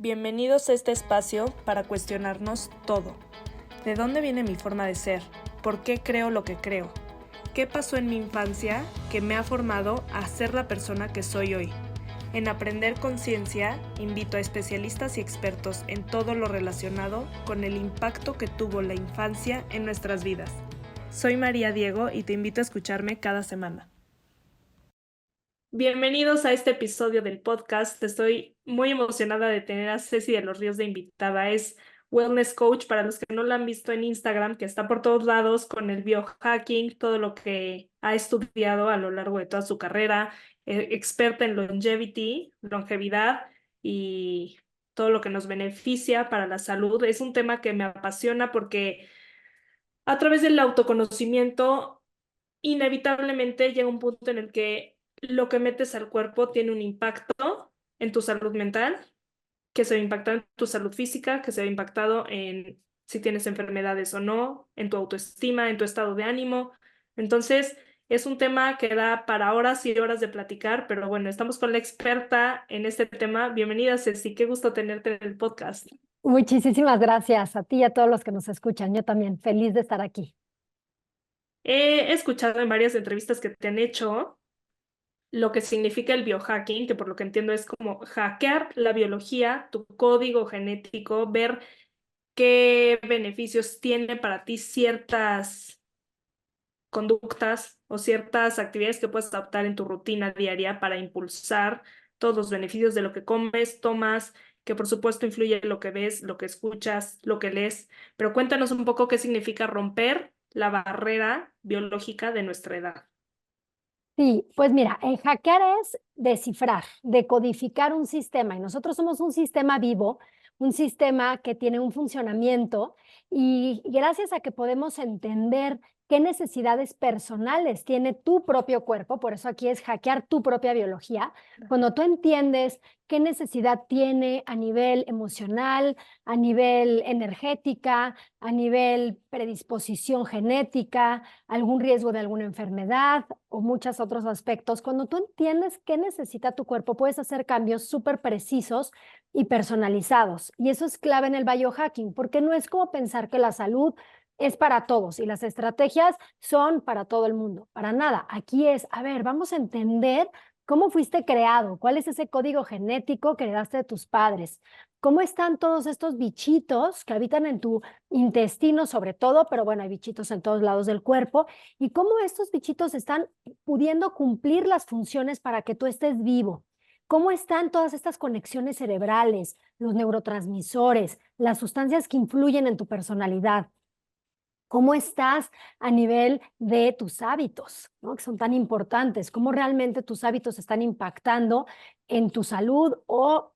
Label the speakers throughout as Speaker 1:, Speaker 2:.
Speaker 1: Bienvenidos a este espacio para cuestionarnos todo. ¿De dónde viene mi forma de ser? ¿Por qué creo lo que creo? ¿Qué pasó en mi infancia que me ha formado a ser la persona que soy hoy? En Aprender Conciencia, invito a especialistas y expertos en todo lo relacionado con el impacto que tuvo la infancia en nuestras vidas. Soy María Diego y te invito a escucharme cada semana. Bienvenidos a este episodio del podcast. Estoy muy emocionada de tener a Ceci de los Ríos de invitada. Es wellness coach, para los que no la han visto en Instagram, que está por todos lados con el biohacking, todo lo que ha estudiado a lo largo de toda su carrera, experta en longevidad y todo lo que nos beneficia para la salud. Es un tema que me apasiona porque a través del autoconocimiento inevitablemente llega un punto en el que lo que metes al cuerpo tiene un impacto en tu salud mental, que se ve impactado en tu salud física, que se ve impactado en si tienes enfermedades o no, en tu autoestima, en tu estado de ánimo. Entonces, es un tema que da para horas y horas de platicar, pero bueno, estamos con la experta en este tema. Bienvenida, Ceci, qué gusto tenerte en el podcast.
Speaker 2: Muchísimas gracias a ti y a todos los que nos escuchan. Yo también, feliz de estar aquí.
Speaker 1: He escuchado en varias entrevistas que te han hecho lo que significa el biohacking, que por lo que entiendo es como hackear la biología, tu código genético, ver qué beneficios tiene para ti ciertas conductas o ciertas actividades que puedes adoptar en tu rutina diaria para impulsar todos los beneficios de lo que comes, tomas, que por supuesto influye en lo que ves, lo que escuchas, lo que lees. Pero cuéntanos un poco qué significa romper la barrera biológica de nuestra edad.
Speaker 2: Sí, pues mira, el hackear es descifrar, decodificar un sistema y nosotros somos un sistema vivo, un sistema que tiene un funcionamiento y gracias a que podemos entender qué necesidades personales tiene tu propio cuerpo, por eso aquí es hackear tu propia biología, cuando tú entiendes qué necesidad tiene a nivel emocional, a nivel energética, a nivel predisposición genética, algún riesgo de alguna enfermedad o muchos otros aspectos. Cuando tú entiendes qué necesita tu cuerpo, puedes hacer cambios súper precisos y personalizados. Y eso es clave en el biohacking, porque no es como pensar que la salud es para todos y las estrategias son para todo el mundo. Para nada. Aquí es, a ver, vamos a entender cómo fuiste creado, cuál es ese código genético que heredaste de tus padres, cómo están todos estos bichitos que habitan en tu intestino sobre todo, pero bueno, hay bichitos en todos lados del cuerpo, y cómo estos bichitos están pudiendo cumplir las funciones para que tú estés vivo. ¿Cómo están todas estas conexiones cerebrales, los neurotransmisores, las sustancias que influyen en tu personalidad? ¿Cómo estás a nivel de tus hábitos, ¿no? Que son tan importantes? ¿Cómo realmente tus hábitos están impactando en tu salud o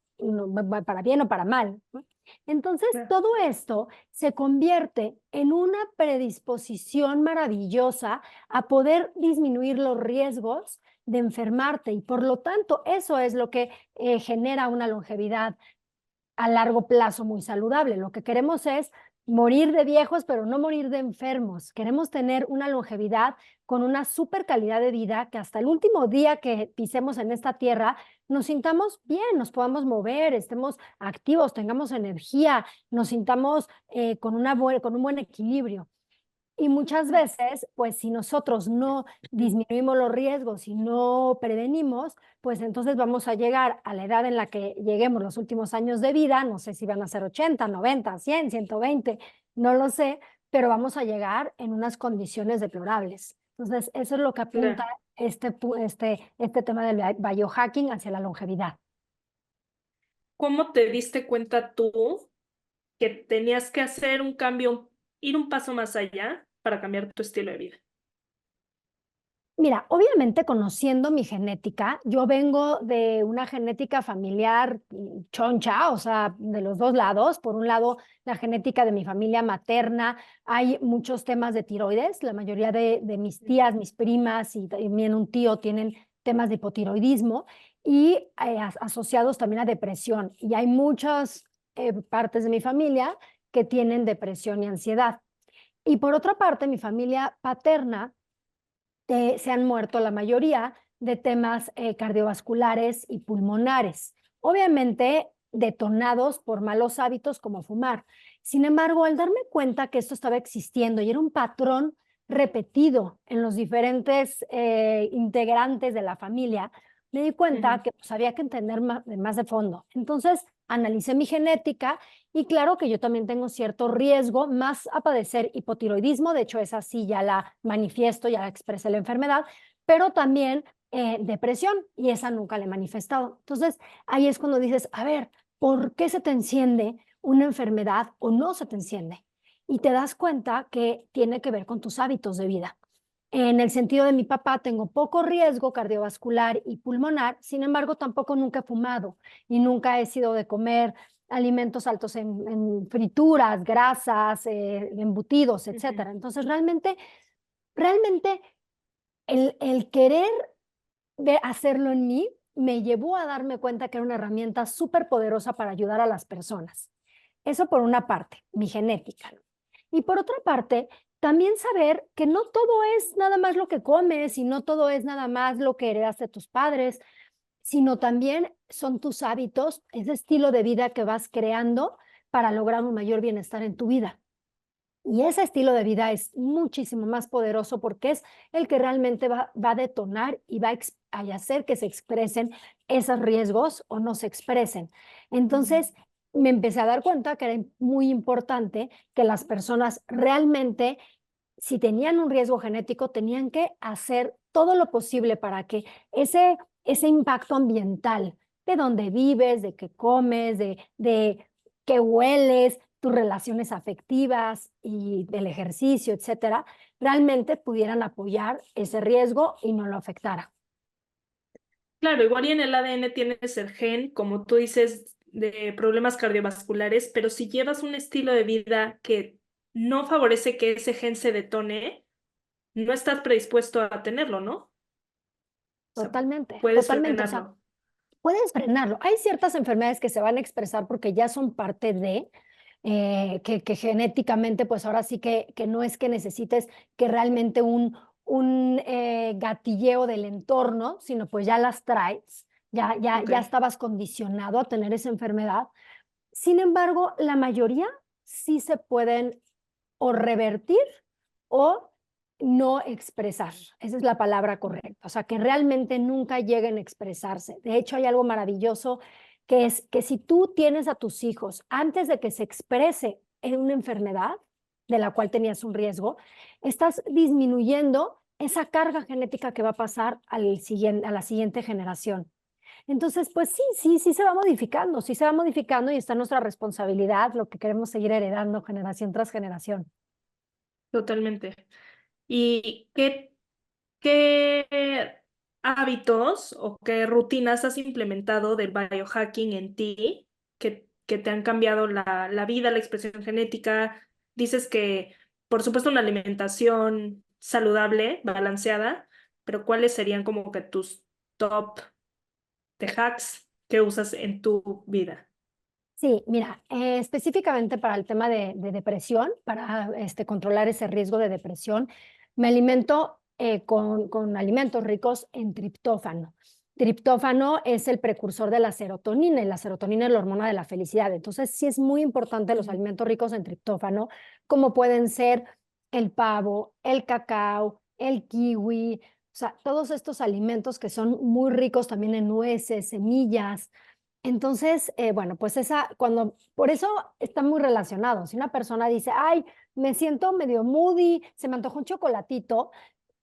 Speaker 2: para bien o para mal, ¿no? Entonces, todo esto se convierte en una predisposición maravillosa a poder disminuir los riesgos de enfermarte y por lo tanto eso es lo que genera una longevidad a largo plazo muy saludable. Lo que queremos es morir de viejos, pero no morir de enfermos. Queremos tener una longevidad con una super calidad de vida, que hasta el último día que pisemos en esta tierra nos sintamos bien, nos podamos mover, estemos activos, tengamos energía, nos sintamos con un buen equilibrio. Y muchas veces, pues si nosotros no disminuimos los riesgos y no prevenimos, pues entonces vamos a llegar a la edad en la que lleguemos los últimos años de vida, no sé si van a ser 80, 90, 100, 120, no lo sé, pero vamos a llegar en unas condiciones deplorables. Entonces, eso es lo que apunta este tema del biohacking hacia la longevidad.
Speaker 1: ¿Cómo te diste cuenta tú que tenías que hacer un cambio, ir un paso más allá para cambiar tu estilo de vida?
Speaker 2: Mira, obviamente conociendo mi genética, yo vengo de una genética familiar choncha, o sea, de los dos lados. Por un lado, la genética de mi familia materna, hay muchos temas de tiroides. La mayoría de mis tías, mis primas y también un tío tienen temas de hipotiroidismo y asociados también a depresión. Y hay muchas partes de mi familia que tienen depresión y ansiedad. Y por otra parte, mi familia paterna se han muerto la mayoría de temas cardiovasculares y pulmonares. Obviamente, detonados por malos hábitos como fumar. Sin embargo, al darme cuenta que esto estaba existiendo y era un patrón repetido en los diferentes integrantes de la familia, me di cuenta que pues, había que entender más de fondo. Entonces, analicé mi genética y claro que yo también tengo cierto riesgo más a padecer hipotiroidismo, de hecho esa sí ya la manifiesto, ya la expresé la enfermedad, pero también depresión y esa nunca la he manifestado. Entonces, ahí es cuando dices, a ver, ¿por qué se te enciende una enfermedad o no se te enciende? Y te das cuenta que tiene que ver con tus hábitos de vida. En el sentido de mi papá, tengo poco riesgo cardiovascular y pulmonar, sin embargo, tampoco nunca he fumado y nunca he sido de comer alimentos altos en frituras, grasas, embutidos, etcétera. Entonces, realmente el querer hacerlo en mí me llevó a darme cuenta que era una herramienta súper poderosa para ayudar a las personas. Eso por una parte, mi genética, ¿no? Y por otra parte, también saber que no todo es nada más lo que comes y no todo es nada más lo que heredas de tus padres, sino también son tus hábitos, ese estilo de vida que vas creando para lograr un mayor bienestar en tu vida. Y ese estilo de vida es muchísimo más poderoso porque es el que realmente va a detonar y va a hacer que se expresen esos riesgos o no se expresen. Entonces, me empecé a dar cuenta que era muy importante que las personas realmente, si tenían un riesgo genético, tenían que hacer todo lo posible para que ese impacto ambiental de dónde vives, de qué comes, de qué hueles, tus relaciones afectivas y del ejercicio, etcétera, realmente pudieran apoyar ese riesgo y no lo afectara.
Speaker 1: Claro, igual y en el ADN tienes el gen, como tú dices, de problemas cardiovasculares, pero si llevas un estilo de vida que no favorece que ese gen se detone, no estás predispuesto a tenerlo, ¿no? O sea,
Speaker 2: Totalmente,
Speaker 1: puedes
Speaker 2: totalmente. O sea,
Speaker 1: frenarlo.
Speaker 2: puedes frenarlo. Hay ciertas enfermedades que se van a expresar porque ya son parte de, que genéticamente, pues ahora sí que no es que necesites que realmente un gatilleo del entorno, sino pues ya las traes, ya
Speaker 1: Ok.
Speaker 2: estabas condicionado a tener esa enfermedad. Sin embargo, la mayoría sí se pueden o revertir o no expresar. Esa es la palabra correcta. O sea, que realmente nunca lleguen a expresarse. De hecho, hay algo maravilloso que es que si tú tienes a tus hijos antes de que se exprese en una enfermedad de la cual tenías un riesgo, estás disminuyendo esa carga genética que va a pasar a la siguiente generación. Entonces, pues sí sí se va modificando y está nuestra responsabilidad, lo que queremos seguir heredando generación tras generación.
Speaker 1: Totalmente. ¿Y qué hábitos o qué rutinas has implementado del biohacking en ti que te han cambiado la vida, la expresión genética? Dices que, por supuesto, una alimentación saludable, balanceada, pero ¿cuáles serían como que tus top de hacks que usas en tu vida?
Speaker 2: Sí, mira, específicamente para el tema de depresión, para controlar ese riesgo de depresión, me alimento con alimentos ricos en triptófano. Triptófano es el precursor de la serotonina y la serotonina es la hormona de la felicidad. Entonces, sí es muy importante los alimentos ricos en triptófano, como pueden ser el pavo, el cacao, el kiwi, o sea, todos estos alimentos que son muy ricos también en nueces, semillas. Entonces, bueno, pues por eso está muy relacionado. Si una persona dice, ay, me siento medio moody, se me antojó un chocolatito,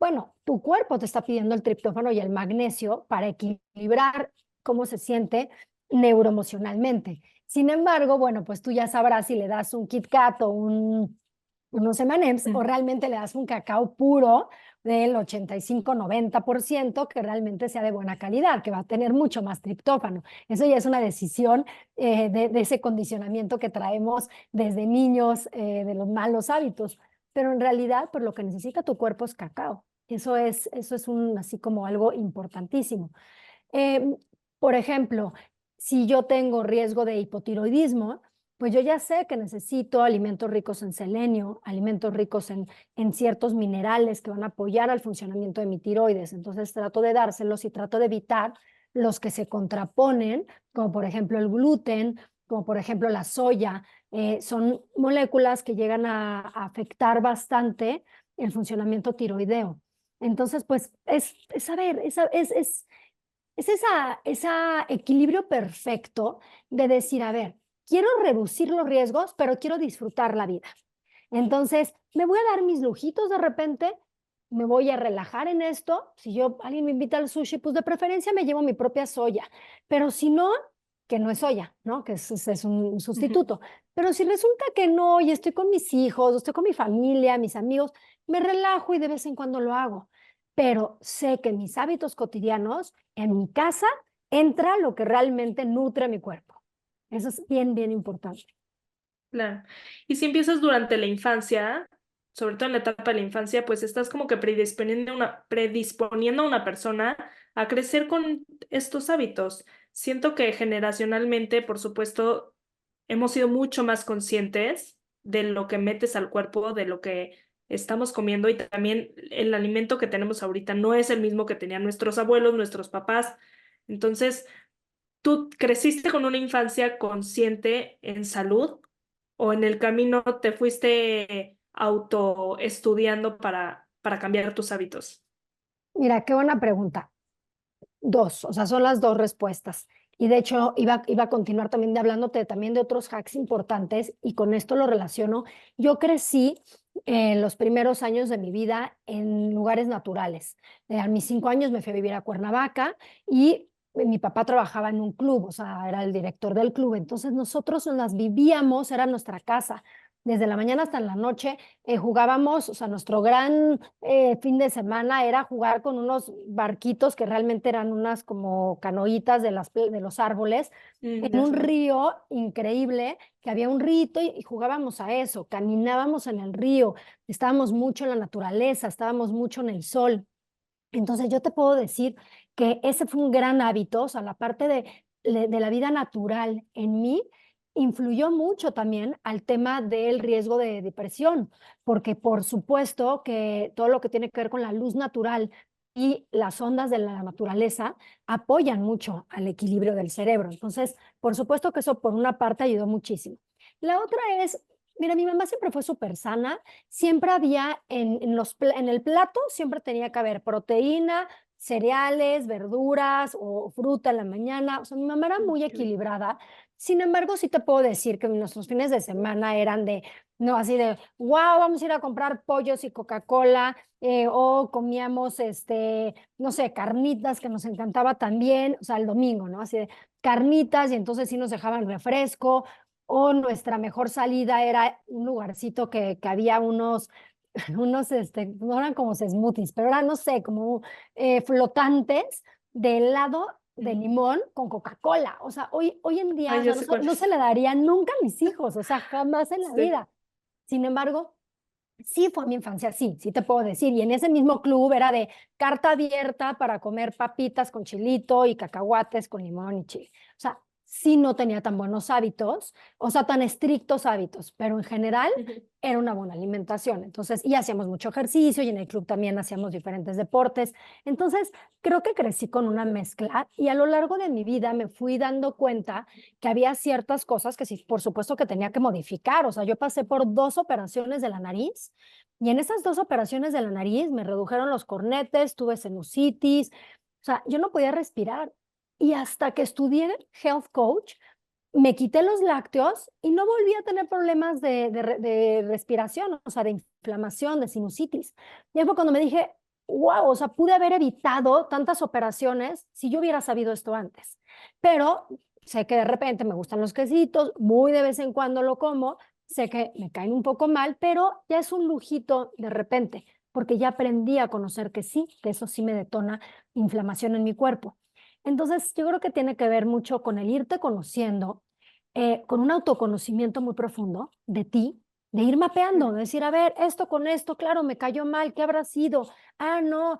Speaker 2: bueno, tu cuerpo te está pidiendo el triptófano y el magnesio para equilibrar cómo se siente neuroemocionalmente. Sin embargo, bueno, pues tú ya sabrás si le das un Kit Kat o unos M&M's o realmente le das un cacao puro del 85-90% que realmente sea de buena calidad, que va a tener mucho más triptófano. Eso ya es una decisión de ese condicionamiento que traemos desde niños, de los malos hábitos. Pero en realidad, pues lo que necesita tu cuerpo es cacao. Eso es así como algo importantísimo. Eh, por ejemplo, si yo tengo riesgo de hipotiroidismo, pues yo ya sé que necesito alimentos ricos en selenio, alimentos ricos en ciertos minerales que van a apoyar al funcionamiento de mi tiroides. Entonces trato de dárselos y trato de evitar los que se contraponen, como por ejemplo el gluten, como por ejemplo la soya, son moléculas que llegan a afectar bastante el funcionamiento tiroideo. Entonces, pues es saber, es esa equilibrio perfecto de decir, a ver, quiero reducir los riesgos, pero quiero disfrutar la vida. Entonces, me voy a dar mis lujitos de repente, me voy a relajar en esto. Si alguien me invita al sushi, pues de preferencia me llevo mi propia soya, pero si no, que no es soya, ¿no? Que es un sustituto. Pero si resulta que no, y estoy con mis hijos, estoy con mi familia, mis amigos, me relajo y de vez en cuando lo hago. Pero sé que en mis hábitos cotidianos, en mi casa, entra lo que realmente nutre mi cuerpo. Eso es bien, bien importante.
Speaker 1: Claro. Y si empiezas durante la infancia, sobre todo en la etapa de la infancia, pues estás como que predisponiendo a una persona a crecer con estos hábitos. Siento que generacionalmente, por supuesto, hemos sido mucho más conscientes de lo que metes al cuerpo, de lo que estamos comiendo y también el alimento que tenemos ahorita no es el mismo que tenían nuestros abuelos, nuestros papás. Entonces, ¿tú creciste con una infancia consciente en salud o en el camino te fuiste autoestudiando para cambiar tus hábitos?
Speaker 2: Mira, qué buena pregunta. Dos, o sea, son las dos respuestas. Y de hecho, iba a continuar también hablándote también de otros hacks importantes y con esto lo relaciono. Yo crecí en los primeros años de mi vida en lugares naturales. A mis 5 años me fui a vivir a Cuernavaca y mi papá trabajaba en un club, o sea, era el director del club. Entonces nosotros las vivíamos, era nuestra casa. Desde la mañana hasta la noche jugábamos, o sea, nuestro gran fin de semana era jugar con unos barquitos que realmente eran unas como canoitas de los árboles en
Speaker 1: Ya
Speaker 2: un
Speaker 1: sé.
Speaker 2: río increíble, que había un rito y jugábamos a eso, caminábamos en el río, estábamos mucho en la naturaleza, estábamos mucho en el sol. Entonces yo te puedo decir que ese fue un gran hábito, o sea, la parte de la vida natural en mí influyó mucho también al tema del riesgo de depresión, porque por supuesto que todo lo que tiene que ver con la luz natural y las ondas de la naturaleza apoyan mucho al equilibrio del cerebro. Entonces, por supuesto que eso por una parte ayudó muchísimo. La otra es, mira, mi mamá siempre fue súper sana, siempre había en el plato, siempre tenía que haber proteína, cereales, verduras o fruta en la mañana. O sea, mi mamá era muy
Speaker 1: Qué bien.
Speaker 2: equilibrada. Sin embargo, sí te puedo decir que nuestros fines de semana eran no así de, wow, vamos a ir a comprar pollos y Coca-Cola, o comíamos, no sé, carnitas que nos encantaba también, o sea, el domingo, ¿no? Así de carnitas y entonces sí nos dejaban refresco, o nuestra mejor salida era un lugarcito que había no eran como smoothies, pero eran, no sé, como flotantes de helado de
Speaker 1: Mm.
Speaker 2: limón con Coca-Cola. O sea, hoy en día,
Speaker 1: Ay,
Speaker 2: o
Speaker 1: ya
Speaker 2: sea,
Speaker 1: sé cuál
Speaker 2: no se
Speaker 1: es.
Speaker 2: le daría nunca a mis hijos, o sea, jamás en la
Speaker 1: Sí.
Speaker 2: vida. Sin embargo, sí fue mi infancia, sí, sí te puedo decir. Y en ese mismo club era de carta abierta para comer papitas con chilito y cacahuates con limón y chile. O sea, sí no tenía tan buenos hábitos, o sea, tan estrictos hábitos, pero en general
Speaker 1: Ujú.
Speaker 2: era una buena alimentación. Entonces, y hacíamos mucho ejercicio y en el club también hacíamos diferentes deportes. Entonces, creo que crecí con una mezcla y a lo largo de mi vida me fui dando cuenta que había ciertas cosas que sí, por supuesto que tenía que modificar. O sea, yo pasé por 2 operaciones de la nariz y en esas 2 operaciones de la nariz me redujeron los cornetes, tuve sinusitis, o sea, yo no podía respirar. Y hasta que estudié Health Coach, me quité los lácteos y no volví a tener problemas de respiración, o sea, de inflamación, de sinusitis. Y ahí fue cuando me dije, wow, o sea, pude haber evitado tantas operaciones si yo hubiera sabido esto antes. Pero sé que de repente me gustan los quesitos, muy de vez en cuando lo como, sé que me caen un poco mal, pero ya es un lujito de repente, porque ya aprendí a conocer que sí, que eso sí me detona inflamación en mi cuerpo. Entonces, yo creo que tiene que ver mucho con el irte conociendo, con un autoconocimiento muy profundo de ti, de ir mapeando, de decir, a ver, esto con esto, claro, me cayó mal, ¿qué habrá sido? Ah, no,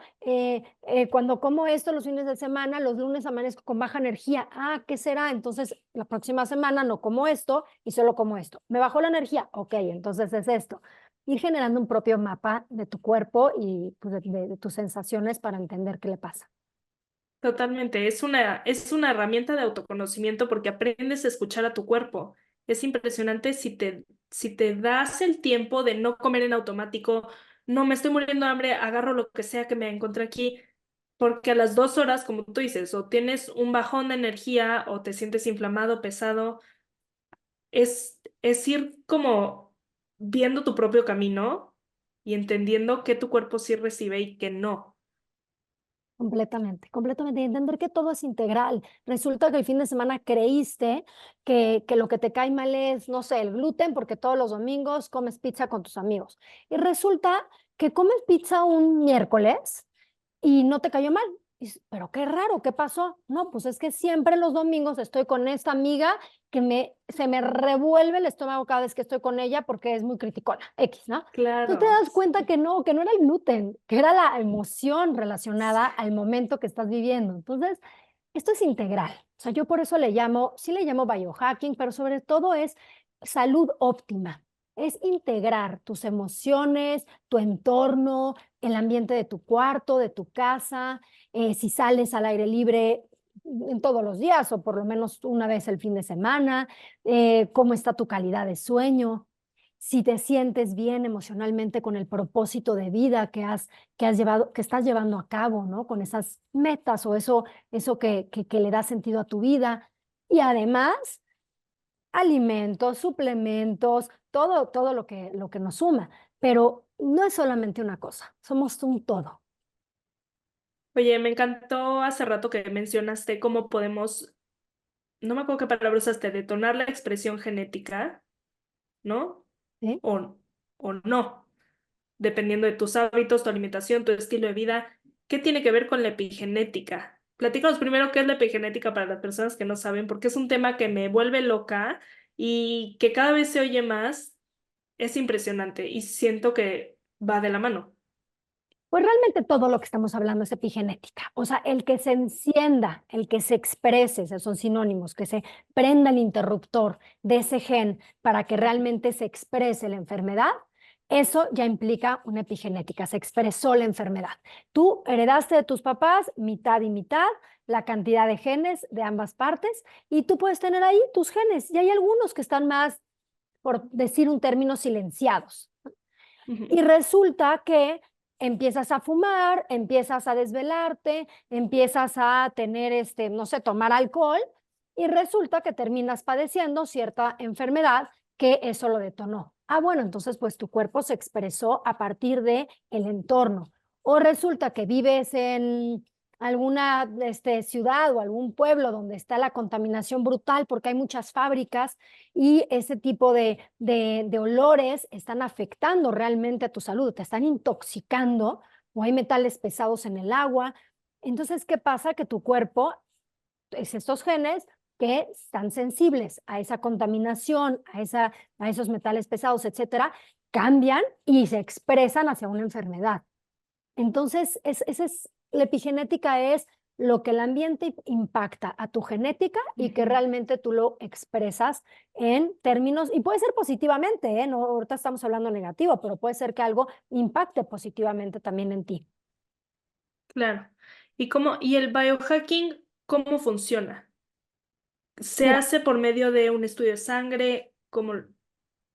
Speaker 2: cuando como esto los fines de semana, los lunes amanezco con baja energía. Ah, ¿qué será? Entonces, la próxima semana no como esto y solo como esto. ¿Me bajó la energía? Ok, entonces es esto. Ir generando un propio mapa de tu cuerpo y pues, de tus sensaciones para entender qué le pasa.
Speaker 1: Totalmente, es una herramienta de autoconocimiento porque aprendes a escuchar a tu cuerpo. Es impresionante si te das el tiempo de no comer en automático, no me estoy muriendo de hambre, agarro lo que sea que me encontré aquí, porque a las 2 horas, como tú dices, o tienes un bajón de energía o te sientes inflamado, pesado, es ir como viendo tu propio camino y entendiendo que tu cuerpo sí recibe y que no.
Speaker 2: Completamente, completamente. Y entender que todo es integral. Resulta que el fin de semana creíste que lo que te cae mal es, no sé, el gluten, porque todos los domingos comes pizza con tus amigos. Y resulta que comes pizza un miércoles y no te cayó mal. Pero qué raro, ¿qué pasó? No, pues es que siempre los domingos estoy con esta amiga que se me revuelve el estómago cada vez que estoy con ella porque es muy criticona, X, ¿no? Tú te
Speaker 1: Claro.
Speaker 2: das cuenta que no era el gluten, que era la emoción relacionada al momento que estás viviendo. Entonces, esto es integral. O sea, yo por eso le llamo, sí le llamo biohacking, pero sobre todo es salud óptima. Es integrar tus emociones, tu entorno, el ambiente de tu cuarto, de tu casa, si sales al aire libre en todos los días o por lo menos una vez el fin de semana, cómo está tu calidad de sueño, si te sientes bien emocionalmente con el propósito de vida que has llevado, que estás llevando a cabo, ¿no? Con esas metas o eso que le da sentido a tu vida. Y además, alimentos, suplementos, todo lo que nos suma. Pero no es solamente una cosa, somos un todo.
Speaker 1: Oye, me encantó hace rato que mencionaste cómo podemos, no me acuerdo qué palabra usaste, detonar la expresión genética, ¿no?
Speaker 2: ¿Sí?
Speaker 1: O, o no, dependiendo de tus hábitos, tu alimentación, tu estilo de vida. ¿Qué tiene que ver con la epigenética? Platícanos primero qué es la epigenética para las personas que no saben, porque es un tema que me vuelve loca y que cada vez se oye más. Es impresionante y siento que va de la mano.
Speaker 2: Pues realmente todo lo que estamos hablando es epigenética. O sea, el que se encienda, el que se exprese, esos son sinónimos, que se prenda el interruptor de ese gen para que realmente se exprese la enfermedad, eso ya implica una epigenética, se expresó la enfermedad. Tú heredaste de tus papás mitad y mitad la cantidad de genes de ambas partes y tú puedes tener ahí tus genes y hay algunos que están más, por decir un término, silenciados.
Speaker 1: Ujú.
Speaker 2: Y resulta que empiezas a fumar, empiezas a desvelarte, empiezas a tener, no sé, tomar alcohol y resulta que terminas padeciendo cierta enfermedad que eso lo detonó. Ah, bueno, entonces pues tu cuerpo se expresó a partir de el entorno. O resulta que vives en alguna ciudad o algún pueblo donde está la contaminación brutal porque hay muchas fábricas y ese tipo de olores están afectando realmente a tu salud, te están intoxicando o hay metales pesados en el agua. Entonces, ¿qué pasa? Que tu cuerpo es estos genes que están sensibles a esa contaminación, a esos metales pesados, etcétera, cambian y se expresan hacia una enfermedad. Entonces, la epigenética es lo que el ambiente impacta a tu genética y que
Speaker 1: Ujú.
Speaker 2: realmente tú lo expresas en términos, y puede ser positivamente, ¿eh? No, ahorita estamos hablando negativo, pero puede ser que algo impacte positivamente también en ti.
Speaker 1: Claro. ¿Y el biohacking, cómo funciona? ¿Se
Speaker 2: Mira,
Speaker 1: hace por medio de un estudio de sangre? ¿Cómo?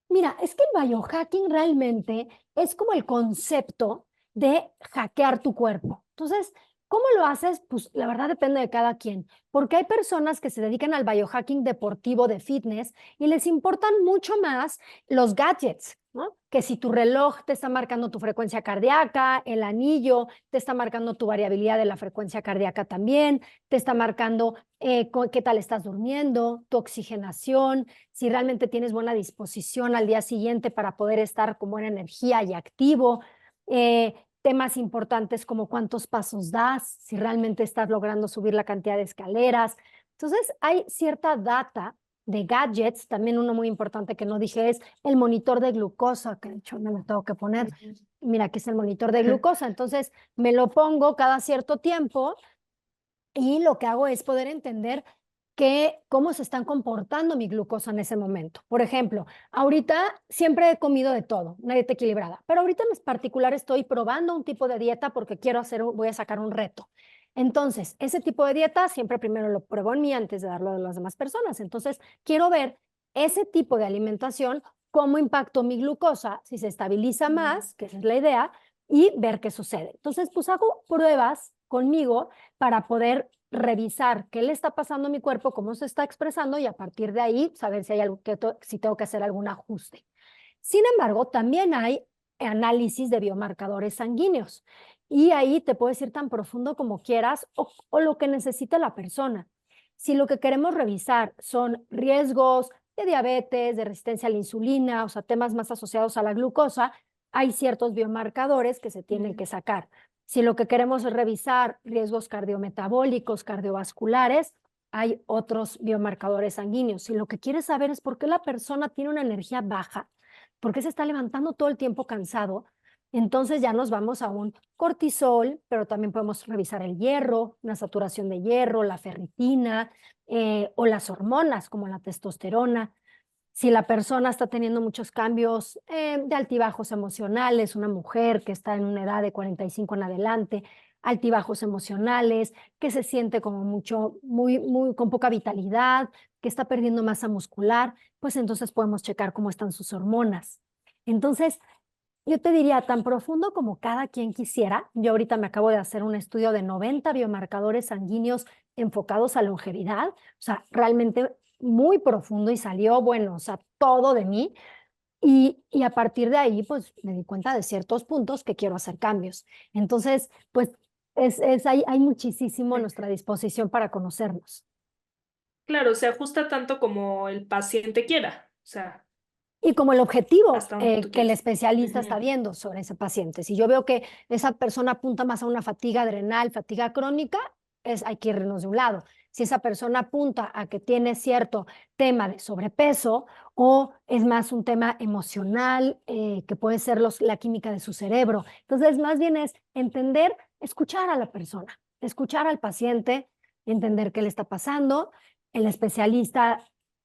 Speaker 2: Mira, es que el biohacking realmente es como el concepto de hackear tu cuerpo. Entonces, ¿cómo lo haces? Pues la verdad depende de cada quien, porque hay personas que se dedican al biohacking deportivo de fitness y les importan mucho más los gadgets, ¿no? Que si tu reloj te está marcando tu frecuencia cardíaca, el anillo te está marcando tu variabilidad de la frecuencia cardíaca también, te está marcando qué tal estás durmiendo, tu oxigenación, si realmente tienes buena disposición al día siguiente para poder estar con buena energía y activo, temas importantes como cuántos pasos das, si realmente estás logrando subir la cantidad de escaleras. Entonces, hay cierta data de gadgets, también uno muy importante que no dije es el monitor de glucosa, que de hecho no me tengo que poner.
Speaker 1: Ujú.
Speaker 2: Mira, que es el monitor de glucosa. Entonces, me lo pongo cada cierto tiempo y lo que hago es poder entender cómo se están comportando mi glucosa en ese momento. Por ejemplo, ahorita siempre he comido de todo, una dieta equilibrada, pero ahorita en particular estoy probando un tipo de dieta porque voy a sacar un reto. Entonces, ese tipo de dieta siempre primero lo pruebo en mí antes de darlo a las demás personas. Entonces, quiero ver ese tipo de alimentación, cómo impactó mi glucosa, si se estabiliza más, que esa es la idea, y ver qué sucede. Entonces, pues hago pruebas conmigo para poder revisar qué le está pasando a mi cuerpo, cómo se está expresando y a partir de ahí saber si hay algo si tengo que hacer algún ajuste. Sin embargo, también hay análisis de biomarcadores sanguíneos y ahí te puedes ir tan profundo como quieras o lo que necesite la persona. Si lo que queremos revisar son riesgos de diabetes, de resistencia a la insulina, o sea, temas más asociados a la glucosa, hay ciertos biomarcadores que se tienen que sacar. Si lo que queremos es revisar riesgos cardiometabólicos, cardiovasculares, hay otros biomarcadores sanguíneos. Si lo que quieres saber es por qué la persona tiene una energía baja, por qué se está levantando todo el tiempo cansado, entonces ya nos vamos a un cortisol, pero también podemos revisar el hierro, una saturación de hierro, la ferritina o las hormonas como la testosterona. Si la persona está teniendo muchos cambios de altibajos emocionales, una mujer que está en una edad de 45 en adelante, altibajos emocionales, que se siente como con poca vitalidad, que está perdiendo masa muscular, pues entonces podemos checar cómo están sus hormonas. Entonces, yo te diría, tan profundo como cada quien quisiera. Yo ahorita me acabo de hacer un estudio de 90 biomarcadores sanguíneos enfocados a longevidad, o sea, realmente muy profundo y salió, bueno, o sea, todo de mí. Y a partir de ahí, pues me di cuenta de ciertos puntos que quiero hacer cambios. Entonces, pues hay muchísimo a nuestra disposición para conocernos.
Speaker 1: Claro, se ajusta tanto como el paciente quiera, o sea,
Speaker 2: Y como el objetivo
Speaker 1: hasta donde tú
Speaker 2: que el
Speaker 1: quieras.
Speaker 2: especialista está
Speaker 1: Ujú.
Speaker 2: viendo sobre ese paciente. Si yo veo que esa persona apunta más a una fatiga adrenal, fatiga crónica, hay que irnos de un lado. Si esa persona apunta a que tiene cierto tema de sobrepeso o es más un tema emocional, que puede ser la química de su cerebro. Entonces, más bien es entender, escuchar a la persona, escuchar al paciente, entender qué le está pasando. El especialista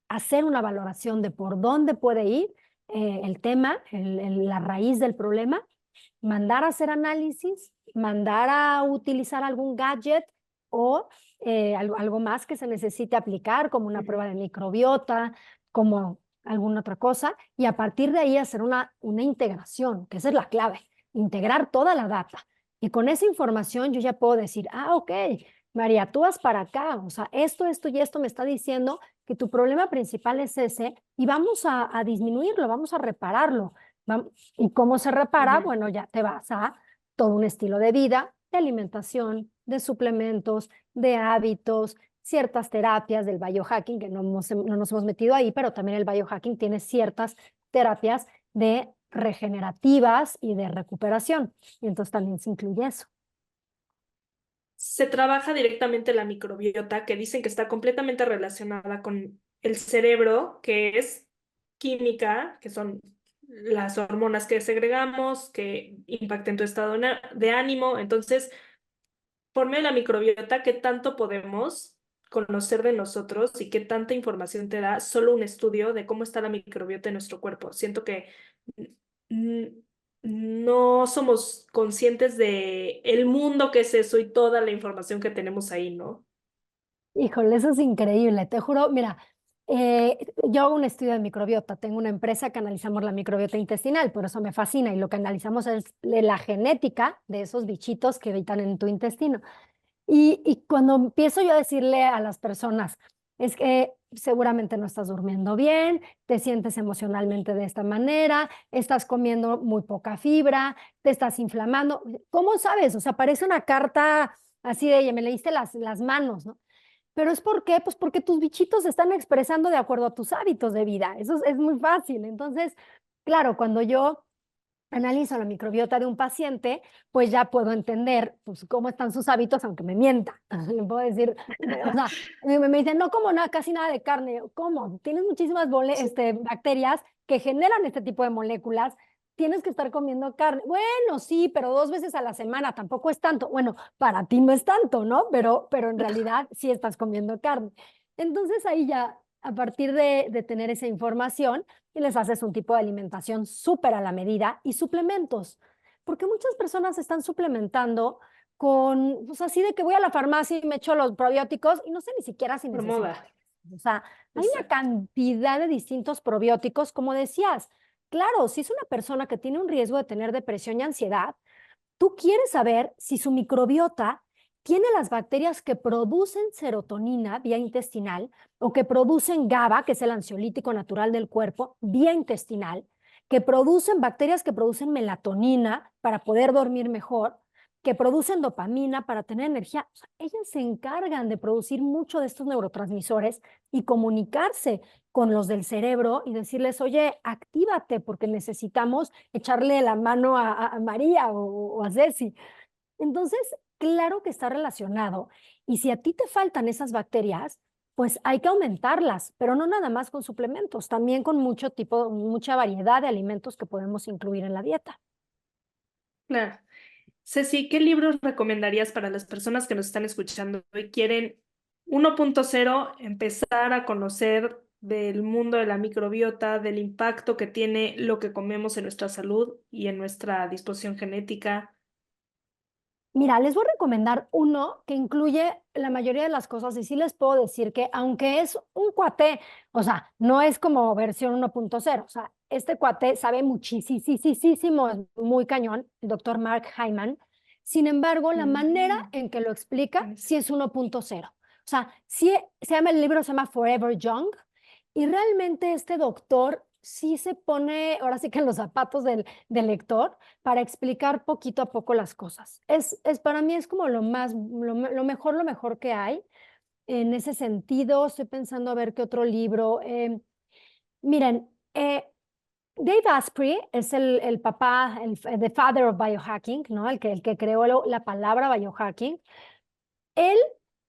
Speaker 2: hacer una valoración de por dónde puede ir el tema, la raíz del problema, mandar a hacer análisis, mandar a utilizar algún gadget o algo más que se necesite aplicar, como una
Speaker 1: Ujú.
Speaker 2: prueba de microbiota, como alguna otra cosa, y a partir de ahí hacer una integración, que esa es la clave, integrar toda la data. Y con esa información yo ya puedo decir, ah, ok, María, tú vas para acá, o sea, esto y esto me está diciendo que tu problema principal es ese y vamos a disminuirlo, vamos a repararlo. ¿Y cómo se repara?
Speaker 1: Ujú.
Speaker 2: Bueno, ya te vas a todo un estilo de vida, de alimentación, de suplementos, de hábitos, ciertas terapias del biohacking, que no nos hemos metido ahí, pero también el biohacking tiene ciertas terapias de regenerativas y de recuperación. Y entonces también se incluye eso.
Speaker 1: Se trabaja directamente la microbiota, que dicen que está completamente relacionada con el cerebro, que es química, que son las hormonas que segregamos, que impactan tu estado de ánimo. Entonces, por medio de la microbiota, ¿qué tanto podemos conocer de nosotros y qué tanta información te da solo un estudio de cómo está la microbiota en nuestro cuerpo? Siento que mm, no somos conscientes de el mundo que es eso y toda la información que tenemos ahí, ¿no?
Speaker 2: Híjole, eso es increíble, te juro, mira, yo hago un estudio de microbiota, tengo una empresa que analizamos la microbiota intestinal, por eso me fascina y lo que analizamos es la genética de esos bichitos que habitan en tu intestino. Y cuando empiezo yo a decirle a las personas, es que seguramente no estás durmiendo bien, te sientes emocionalmente de esta manera, estás comiendo muy poca fibra, te estás inflamando, ¿cómo sabes? O sea, parece una carta así de, "Oye, me leíste las manos, ¿no? Pero es por qué, pues porque tus bichitos se están expresando de acuerdo a tus hábitos de vida. Eso es muy fácil. Entonces, claro, cuando yo analizo la microbiota de un paciente, pues ya puedo entender pues, cómo están sus hábitos, aunque me mienta. Le puedo decir, o sea, me dicen, no como nada, casi nada de carne. ¿Cómo? Tienes muchísimas
Speaker 1: Sí.
Speaker 2: bacterias que generan este tipo de moléculas. Tienes que estar comiendo carne. Bueno, sí, pero 2 veces a la semana tampoco es tanto. Bueno, para ti no es tanto, ¿no? Pero en realidad sí estás comiendo carne. Entonces ahí ya, a partir de tener esa información, y les haces un tipo de alimentación súper a la medida y suplementos, porque muchas personas están suplementando pues así de que voy a la farmacia y me echo los probióticos y no sé ni siquiera si
Speaker 1: Por
Speaker 2: necesito.
Speaker 1: moda.
Speaker 2: O sea, hay una
Speaker 1: Exacto.
Speaker 2: cantidad de distintos probióticos, como decías. Claro, si es una persona que tiene un riesgo de tener depresión y ansiedad, tú quieres saber si su microbiota tiene las bacterias que producen serotonina vía intestinal o que producen GABA, que es el ansiolítico natural del cuerpo, vía intestinal, que producen bacterias que producen melatonina para poder dormir mejor, que producen dopamina para tener energía. O sea, ellas se encargan de producir mucho de estos neurotransmisores y comunicarse con los del cerebro y decirles, oye, actívate porque necesitamos echarle la mano a María o a Ceci. Entonces, claro que está relacionado. Y si a ti te faltan esas bacterias, pues hay que aumentarlas, pero no nada más con suplementos, también con mucha variedad de alimentos que podemos incluir en la dieta.
Speaker 1: Claro. Ceci, ¿qué libros recomendarías para las personas que nos están escuchando y quieren 1.0 empezar a conocer del mundo de la microbiota, del impacto que tiene lo que comemos en nuestra salud y en nuestra disposición genética?
Speaker 2: Mira, les voy a recomendar uno que incluye la mayoría de las cosas y sí les puedo decir que aunque es un cuate, o sea, no es como versión 1.0, o sea, este cuate sabe muchísimo, es muy cañón, el doctor Mark Hyman. Sin embargo, la manera
Speaker 1: Mm,
Speaker 2: en que lo explica
Speaker 1: buenísimo.
Speaker 2: sí es 1.0. O sea, sí se llama, el libro se llama Forever Young y realmente este doctor sí se pone, ahora sí que en los zapatos del lector para explicar poquito a poco las cosas. Para mí es como lo mejor que hay. En ese sentido, estoy pensando a ver qué otro libro. Miren, Dave Asprey es el papá, the father of biohacking, ¿no? El que creó la palabra biohacking. Él,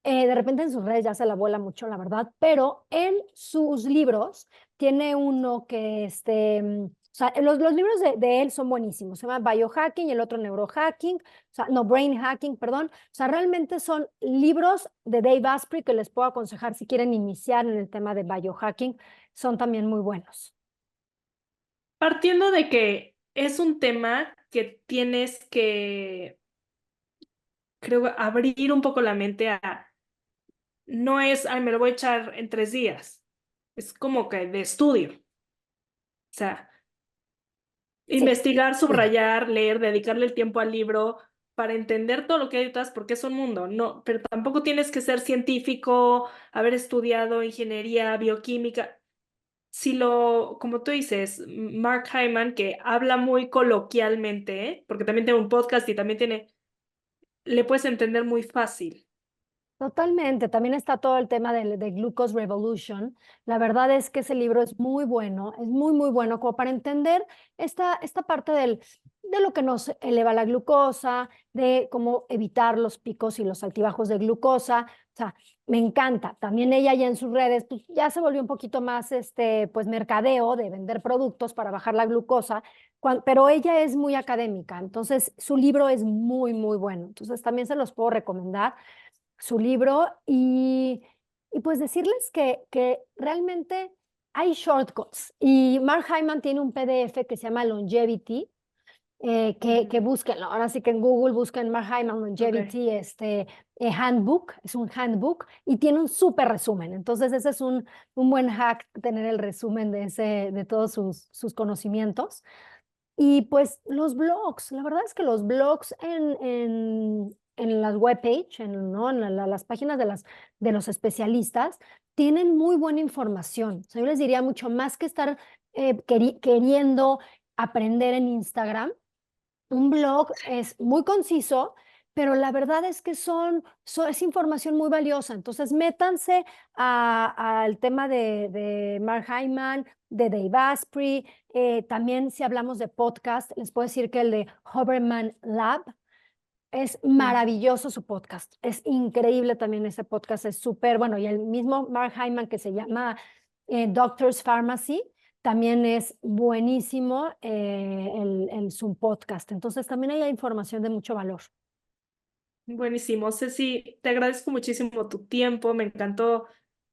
Speaker 2: de repente en sus redes ya se la vuela mucho, la verdad, pero en sus libros tiene uno que, o sea, los libros de él son buenísimos, se llama Biohacking y el otro Neurohacking, o sea, no, Brain Hacking, perdón, o sea, realmente son libros de Dave Asprey que les puedo aconsejar si quieren iniciar en el tema de biohacking, son también muy buenos.
Speaker 1: Partiendo de que es un tema que tienes que, creo, abrir un poco la mente a, no es, ay, me lo voy a echar en 3 días. Es como que de estudio. O sea,
Speaker 2: Sí,
Speaker 1: investigar, subrayar, leer, dedicarle el tiempo al libro para entender todo lo que hay detrás, porque es un mundo, no, pero tampoco tienes que ser científico, haber estudiado ingeniería, bioquímica. Si lo, como tú dices, Mark Hyman, que habla muy coloquialmente, ¿eh? Porque también tiene un podcast y también tiene, le puedes entender muy fácil.
Speaker 2: totalmente, también está todo el tema de Glucose Revolution. La verdad es que ese libro es muy bueno, es muy bueno como para entender esta parte de lo que nos eleva la glucosa, de cómo evitar los picos y los altibajos de glucosa. O sea, me encanta. También ella ya en sus redes, pues ya se volvió un poquito más, pues mercadeo de vender productos para bajar la glucosa, pero ella es muy académica, entonces su libro es muy bueno. Entonces también se los puedo recomendar su libro y pues decirles que realmente hay shortcuts y Mark Hyman tiene un PDF que se llama Longevity, que
Speaker 1: Ujú.
Speaker 2: búsquenlo. Ahora sí que en Google busquen Mark Hyman
Speaker 1: Ok,
Speaker 2: Longevity, handbook, es un handbook y tiene un súper resumen. Entonces ese es un buen hack, tener el resumen de todos sus conocimientos. Y pues los blogs, la verdad es que los blogs en las webpage, ¿no? Las páginas de los especialistas, tienen muy buena información. O sea, yo les diría mucho más que estar queriendo aprender en Instagram. Un blog es muy conciso, pero la verdad es que es información muy valiosa. Entonces, métanse al tema de Mark Hyman, de Dave Asprey. También, si hablamos de podcast, les puedo decir que el de Hoverman Lab es
Speaker 1: sí.
Speaker 2: maravilloso su podcast. Es increíble también ese podcast, es súper bueno. Y el mismo Mark Hyman que se llama Doctor's Pharmacy, también es buenísimo su podcast. Entonces también hay información de mucho valor.
Speaker 1: Buenísimo. Ceci, te agradezco muchísimo tu tiempo. Me encantó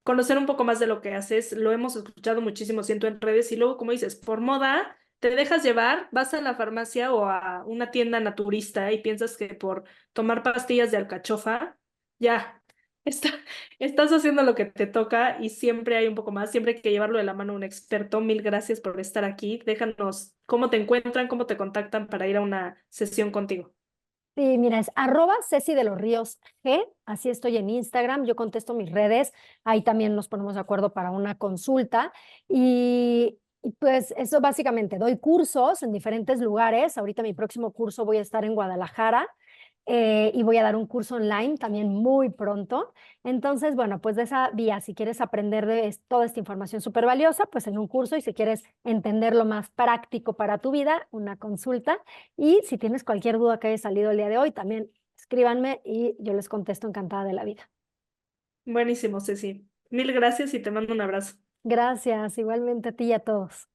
Speaker 1: conocer un poco más de lo que haces. Lo hemos escuchado muchísimo, siento en redes y luego, como dices, por moda te dejas llevar, vas a la farmacia o a una tienda naturista y piensas que por tomar pastillas de alcachofa, ya, está, estás haciendo lo que te toca y siempre hay un poco más, siempre hay que llevarlo de la mano a un experto. Mil gracias por estar aquí. Déjanos cómo te encuentran, cómo te contactan para ir a una sesión contigo.
Speaker 2: Sí, mira, es @Ceci de los Ríos G, así estoy en Instagram, yo contesto mis redes, ahí también nos ponemos de acuerdo para una consulta y pues eso básicamente, doy cursos en diferentes lugares, ahorita mi próximo curso voy a estar en Guadalajara y voy a dar un curso online también muy pronto, entonces bueno, pues de esa vía, si quieres aprender toda esta información súper valiosa, pues en un curso y si quieres entenderlo más práctico para tu vida, una consulta. Y si tienes cualquier duda que haya salido el día de hoy, también escríbanme y yo les contesto encantada de la vida.
Speaker 1: Buenísimo, Ceci. Mil gracias y te mando un abrazo.
Speaker 2: Gracias, igualmente a ti y a todos.